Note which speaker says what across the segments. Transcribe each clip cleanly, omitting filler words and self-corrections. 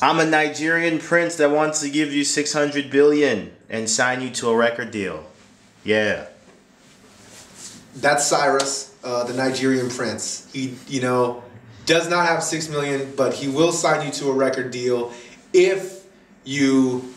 Speaker 1: I'm a Nigerian prince that wants to give you 600 billion and sign you to a record deal. Yeah.
Speaker 2: That's Cyrus, the Nigerian prince. He, does not have 6 million, but he will sign you to a record deal if you,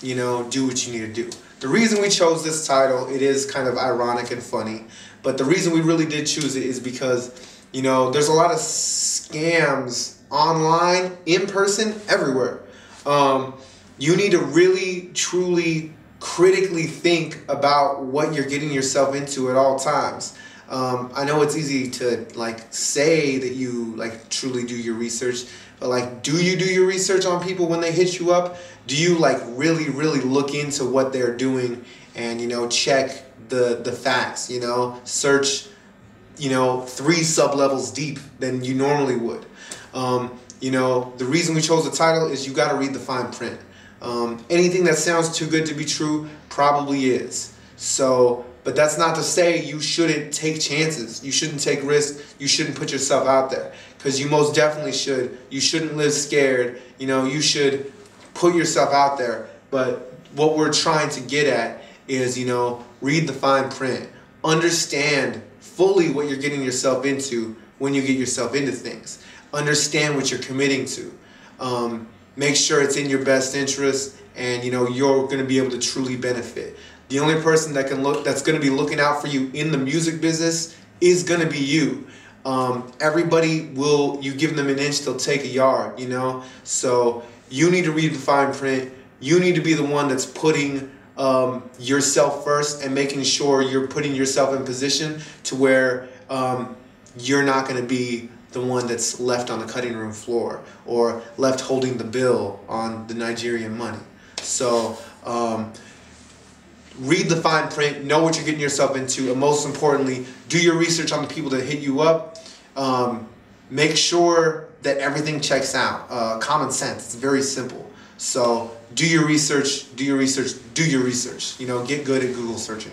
Speaker 2: do what you need to do. The reason we chose this title, it is kind of ironic and funny, but the reason we really did choose it is because, there's a lot of scams online, in person, everywhere. You need to really, truly, critically think about what you're getting yourself into at all times. I know it's easy to say that you truly do your research, but do you do your research on people when they hit you up? Do you really, really look into what they're doing and check the facts? Search 3 sub-levels deep than you normally would. The reason we chose the title is you got to read the fine print. Anything that sounds too good to be true probably is. But that's not to say you shouldn't take chances. You shouldn't take risks. You shouldn't put yourself out there, because you most definitely should. You shouldn't live scared. You should put yourself out there. But what we're trying to get at is, read the fine print. Understand fully what you're getting yourself into when you get yourself into things. Understand what you're committing to. Make sure it's in your best interest, and you're going to be able to truly benefit. The only person that's going to be looking out for you in the music business is going to be you. Everybody you give them an inch, they'll take a yard, So you need to read the fine print. You need to be the one that's putting yourself first and making sure you're putting yourself in position to where you're not going to be the one that's left on the cutting room floor or left holding the bill on the Nigerian money. So read the fine print, know what you're getting yourself into, and most importantly, do your research on the people that hit you up. Make sure that everything checks out. Common sense, it's very simple. So do your research, do your research, do your research. Get good at Google searching.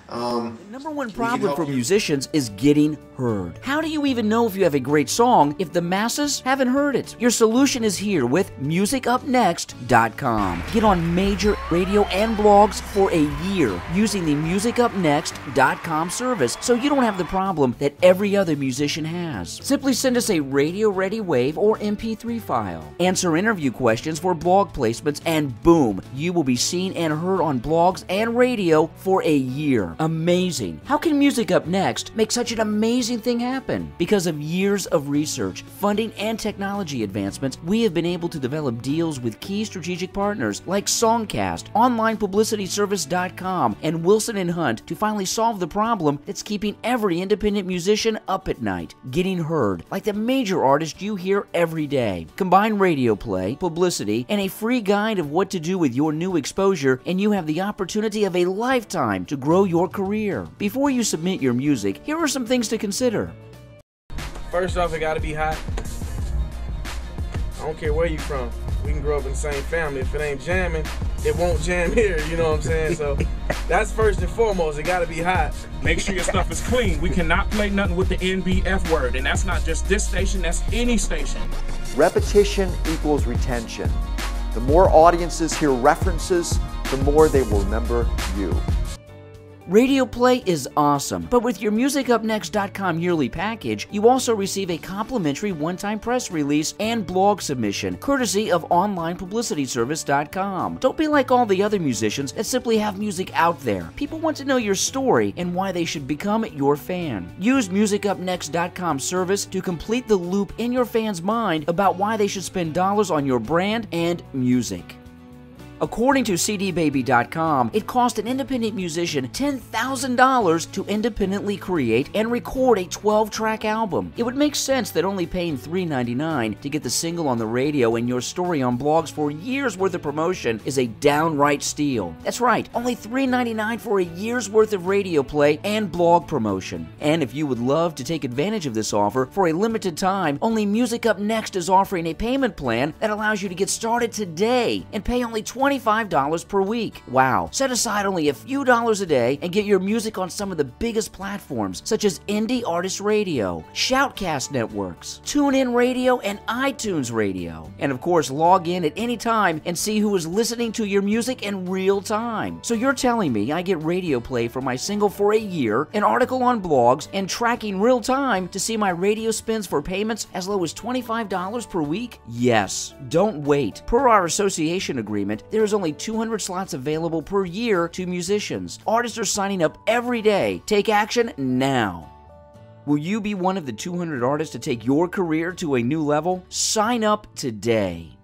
Speaker 3: The number one problem for musicians is getting heard. How do you even know if you have a great song if the masses haven't heard it? Your solution is here with MusicUpNext.com. Get on major radio and blogs for a year using the MusicUpNext.com service, so you don't have the problem that every other musician has. Simply send us a radio-ready WAV or MP3 file. Answer interview questions for blog placements, and boom, you will be seen and heard on blogs and radio for a year. Amazing. How can Music Up Next make such an amazing thing happen? Because of years of research, funding, and technology advancements, we have been able to develop deals with key strategic partners like Songcast, OnlinePublicityService.com, and Wilson & Hunt to finally solve the problem that's keeping every independent musician up at night, getting heard, like the major artists you hear every day. Combine radio play, publicity, and a free guide of what to do with your new exposure, and you have the opportunity of a lifetime to grow your career. Before you submit your music, here are some things to consider.
Speaker 4: First off, it gotta be hot. I don't care where you from. We can grow up in the same family. If it ain't jamming, it won't jam here, you know what I'm saying? So that's first and foremost, it gotta be hot.
Speaker 5: Make sure your stuff is clean. We cannot play nothing with the NBF word, and that's not just this station, that's any station.
Speaker 6: Repetition equals retention. The more audiences hear references, the more they will remember you.
Speaker 3: Radio play is awesome, but with your MusicUpNext.com yearly package, you also receive a complimentary one-time press release and blog submission, courtesy of OnlinePublicityService.com. Don't be like all the other musicians that simply have music out there. People want to know your story and why they should become your fan. Use MusicUpNext.com service to complete the loop in your fans' mind about why they should spend dollars on your brand and music. According to CDBaby.com, it cost an independent musician $10,000 to independently create and record a 12-track album. It would make sense that only paying $3.99 to get the single on the radio and your story on blogs for a year's worth of promotion is a downright steal. That's right, only $3.99 for a year's worth of radio play and blog promotion. And if you would love to take advantage of this offer for a limited time, only Music Up Next is offering a payment plan that allows you to get started today and pay only $20 $25 per week. Wow. Set aside only a few dollars a day and get your music on some of the biggest platforms such as Indie Artist Radio, Shoutcast Networks, TuneIn Radio, and iTunes Radio. And of course, log in at any time and see who is listening to your music in real time. So you're telling me I get radio play for my single for a year, an article on blogs, and tracking real time to see my radio spins for payments as low as $25 per week? Yes. Don't wait. Per our association agreement, there is only 200 slots available per year to musicians. Artists are signing up every day. Take action now. Will you be one of the 200 artists to take your career to a new level? Sign up today.